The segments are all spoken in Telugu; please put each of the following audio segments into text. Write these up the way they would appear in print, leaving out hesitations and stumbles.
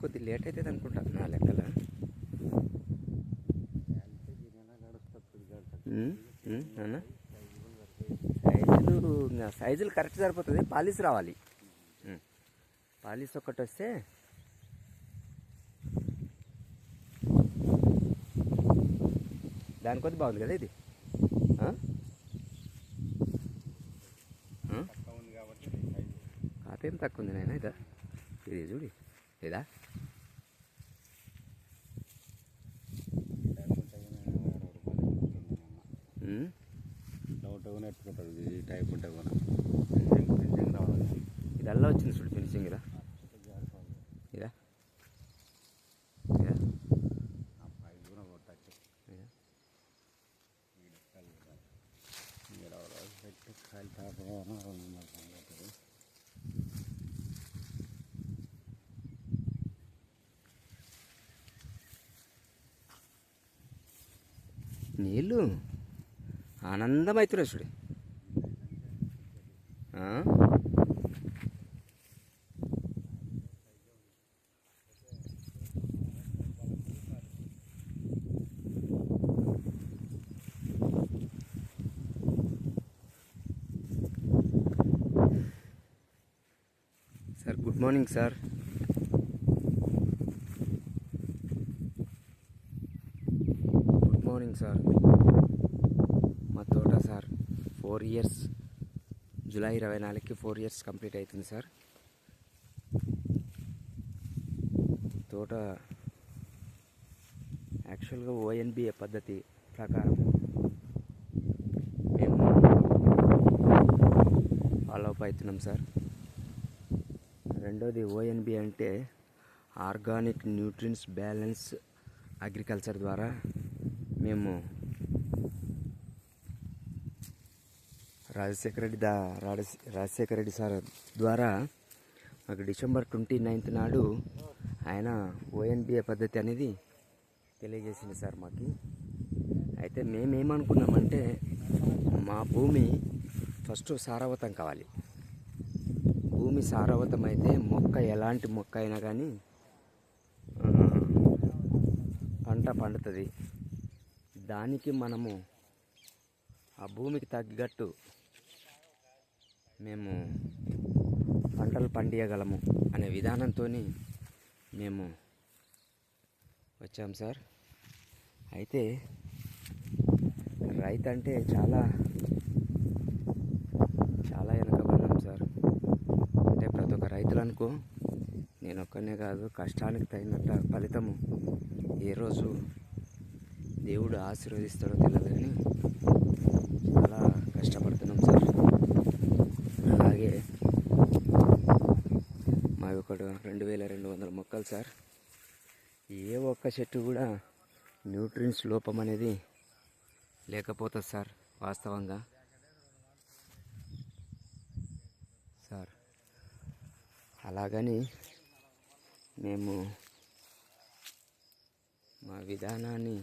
కొద్దిగా లేట్ అవుతుంది అనుకుంటా నా లెక్కల. అన్నా సైజులు కరెక్ట్ సరిపోతుంది. పాలిస్ రావాలి. పాలిస్ ఒక్కటి వస్తే దాని కొద్ది బాగుంది కదా ఇది. కాపేం తక్కువ ఉంది నాయన. ఇదా ఇది చూడి ఇదా ఈ టైప్ ఉంటే కూడా ఫినిషింగ్ రావాలి. ఇది అలా వచ్చింది చూడు ఫినిషింగ్. ఇదా ఇదా ఇదా నీళ్ళు ఆనందమవుతున్నాయి చూడు. Sir good morning sir. Good morning sir. మా తోట సార్ 4 years, జూలై 24కి 4 years కంప్లీట్ అవుతుంది సార్. తోట యాక్చువల్గా ONBA పద్ధతి ప్రకారం మేము ఫాలో అప్ అవుతున్నాం సార్. రెండోది ONBA అంటే ఆర్గానిక్ న్యూట్రియన్స్ బ్యాలెన్స్ అగ్రికల్చర్ ద్వారా మేము రాజశేఖర రెడ్డి సార్ ద్వారా మాకు December 29th నాడు ఆయన ONBA పద్ధతి అనేది తెలియజేసింది సార్ మాకు. అయితే మేమేమనుకున్నామంటే మా భూమి ఫస్ట్ సారవంతం కావాలి. భూమి సారవంతం అయితే మొక్క ఎలాంటి మొక్క అయినా కానీ పంట పండుతుంది. దానికి మనము ఆ భూమికి తగ్గట్టు మేము పంటలు పండియగలము అనే విధానంతో మేము వచ్చాం సార్. అయితే రైతు అంటే చాలా చాలా వెనకబడినాం సార్. అంటే ప్రతి ఒక్క రైతులనుకో, నేను ఒక్కనే కాదు, కష్టానికి తగినట్టు ఫలితము ఏ రోజు దేవుడు ఆశీర్వదిస్తాడో తెలియదు కానీ చాలా కష్టపడుతున్నాం సార్. అలాగే మావి ఒక 2200 మొక్కలు సార్. ఏ ఒక్క చెట్టు కూడా న్యూట్రియన్స్ లోపం అనేది లేకపోతుంది సార్ వాస్తవంగా సార్. అలాగని మేము మా విధానాన్ని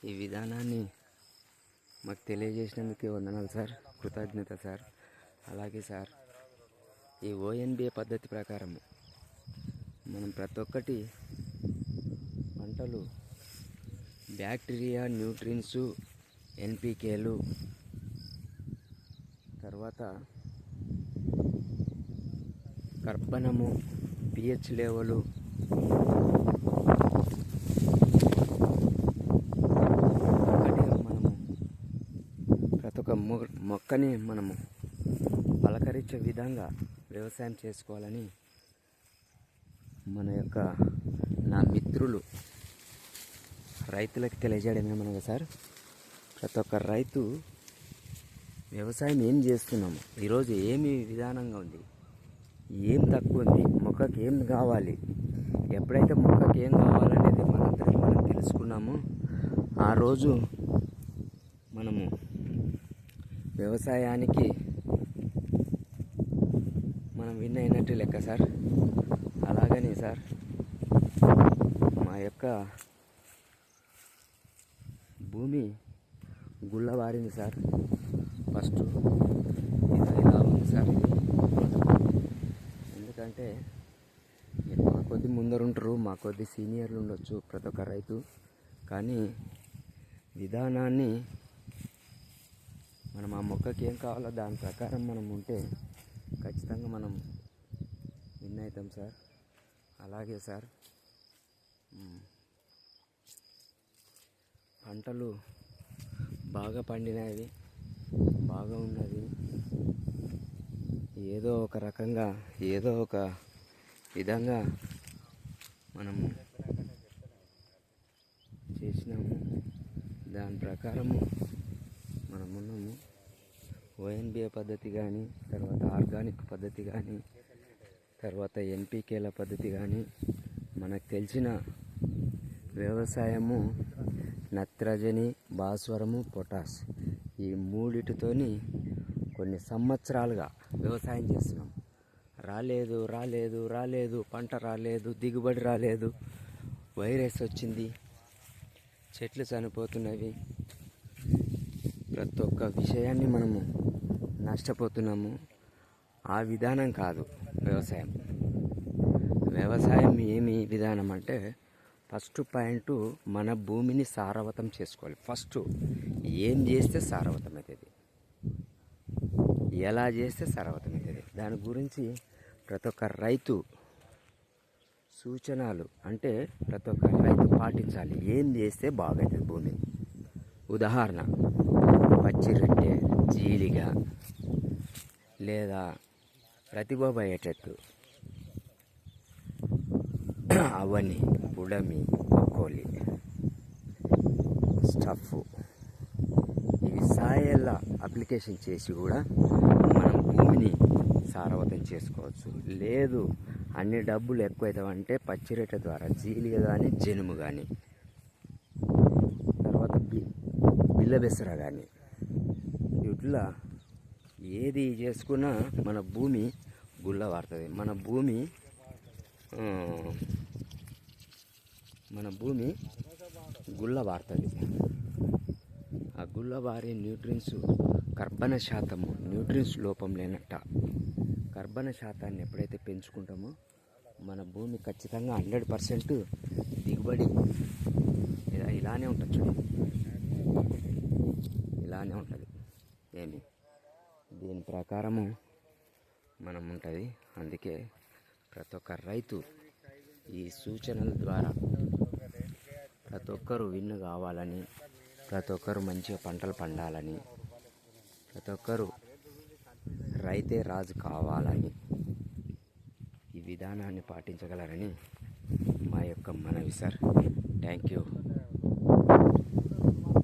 ఈ విధానాన్ని మాకు తెలియజేసినందుకు వందనాలు సార్, కృతజ్ఞత సార్. అలాగే సార్, ఈ ONBA పద్ధతి ప్రకారం మనం ప్రతి ఒక్కటి పంటలు బ్యాక్టీరియా, న్యూట్రియన్స్, NPKలు, తర్వాత కర్బనము, pH లెవెలు, ప్రతి ఒక్క మొక్కని మనము పలకరించే విధంగా వ్యవసాయం చేసుకోవాలని నా మిత్రులు రైతులకు తెలియజేయడం ఏమనగా సార్, ప్రతి ఒక్క రైతు వ్యవసాయం ఏం చేస్తున్నాము, ఈరోజు ఏమి విధానంగా ఉంది, ఏం తక్కువ ఉంది, మొక్కకి ఏం కావాలి, ఎప్పుడైతే మొక్కకి ఏం కావాలనేది మనంతటి మనం తెలుసుకున్నామో ఆ రోజు మనము వ్యవసాయానికి మనం విన్ అయినట్టు లెక్క సార్. అలాగని సార్ మా యొక్క భూమి గుల్లబారింది సార్. ఫస్ట్ ఇలా ఉంది సార్ ఇది. ఎందుకంటే మీరు మా కొద్ది ముందరుంటారు, మా కొద్ది సీనియర్లు ఉండొచ్చు ప్రతి ఒక్క రైతు. కానీ విధానాన్ని మనం ఆ మొక్కకి ఏం కావాలో దాని ప్రకారం మనం ఉంటే ఖచ్చితంగా మనం విన్ అవుతాం సార్. అలాగే సార్ పంటలు బాగా పండినవి, బాగా ఉన్నది. ఏదో ఒక రకంగా ఏదో ఒక విధంగా మనము చేసినాము, దాని ప్రకారము మనమున్నాము. ఓఎన్బిఏ పద్ధతి కానీ, తర్వాత ఆర్గానిక్ పద్ధతి కానీ, తర్వాత ఎన్పికేల పద్ధతి కానీ, మనకు తెలిసిన వ్యవసాయము నత్రజని, భాస్వరము, పొటాష్ ఈ మూడిటితోని కొన్ని సంవత్సరాలుగా వ్యవసాయం చేస్తున్నాం. రాలేదు, పంట రాలేదు, దిగుబడి రాలేదు, వైరస్ వచ్చింది, చెట్లు చనిపోతున్నవి, ప్రతి ఒక్క విషయాన్ని మనము నష్టపోతున్నాము. ఆ విధానం కాదు వ్యవసాయం. వ్యవసాయం ఏమి విధానం అంటే ఫస్ట్ పాయింట్ మన భూమిని సారవంతం చేసుకోవాలి. ఫస్ట్ ఏం చేస్తే సారవంతం అవుతుంది, ఎలా చేస్తే సారవంతం అవుతుంది, దాని గురించి ప్రతి ఒక్క రైతు సూచనలు అంటే ప్రతి ఒక్క రైతు పాటించాలి. ఏం చేస్తే బాగవుతుంది భూమి. ఉదాహరణ పచ్చిరొట్టె, జీలిగ లేదా ప్రతిభ అయ్యేటట్టు అవని, పుడమి, కోలి, స్టఫ్ ఇవి సాయల్ల అప్లికేషన్ చేసి కూడా మనం భూమిని సారవంతం చేసుకోవచ్చు. లేదు అన్ని డబ్బులు ఎక్కువైతామంటే పచ్చిరొట్టె ద్వారా జీలిగ కానీ, జనుము కానీ, తర్వాత బిల్లబెసర కానీ, ఇట్లా ఏది చేసుకున్నా మన భూమి గుల్లవారుతుంది. మన భూమి గుల్లవారుతుంది. ఆ గుల్లవారి న్యూట్రియన్స్ కర్బన శాతము, న్యూట్రియన్స్ లోపం లేనట్ట కర్బన శాతాన్ని ఎప్పుడైతే పెంచుకుంటామో మన భూమి ఖచ్చితంగా 100% దిగుబడి ఇలానే ఉంటుంది. చూడండి, ఇలానే ఉంటుంది. దీని ప్రకారము మనం ఉంటుంది. అందుకే ప్రతి ఒక్క రైతు ఈ సూచనల ద్వారా ప్రతి ఒక్కరు విన్ కావాలని, ప్రతి ఒక్కరు మంచిగా పంటలు పండాలని, ప్రతి ఒక్కరు రైతే రాజు కావాలని ఈ విధానాన్ని పాటించగలరని మా యొక్క మనవి సార్. Thank you.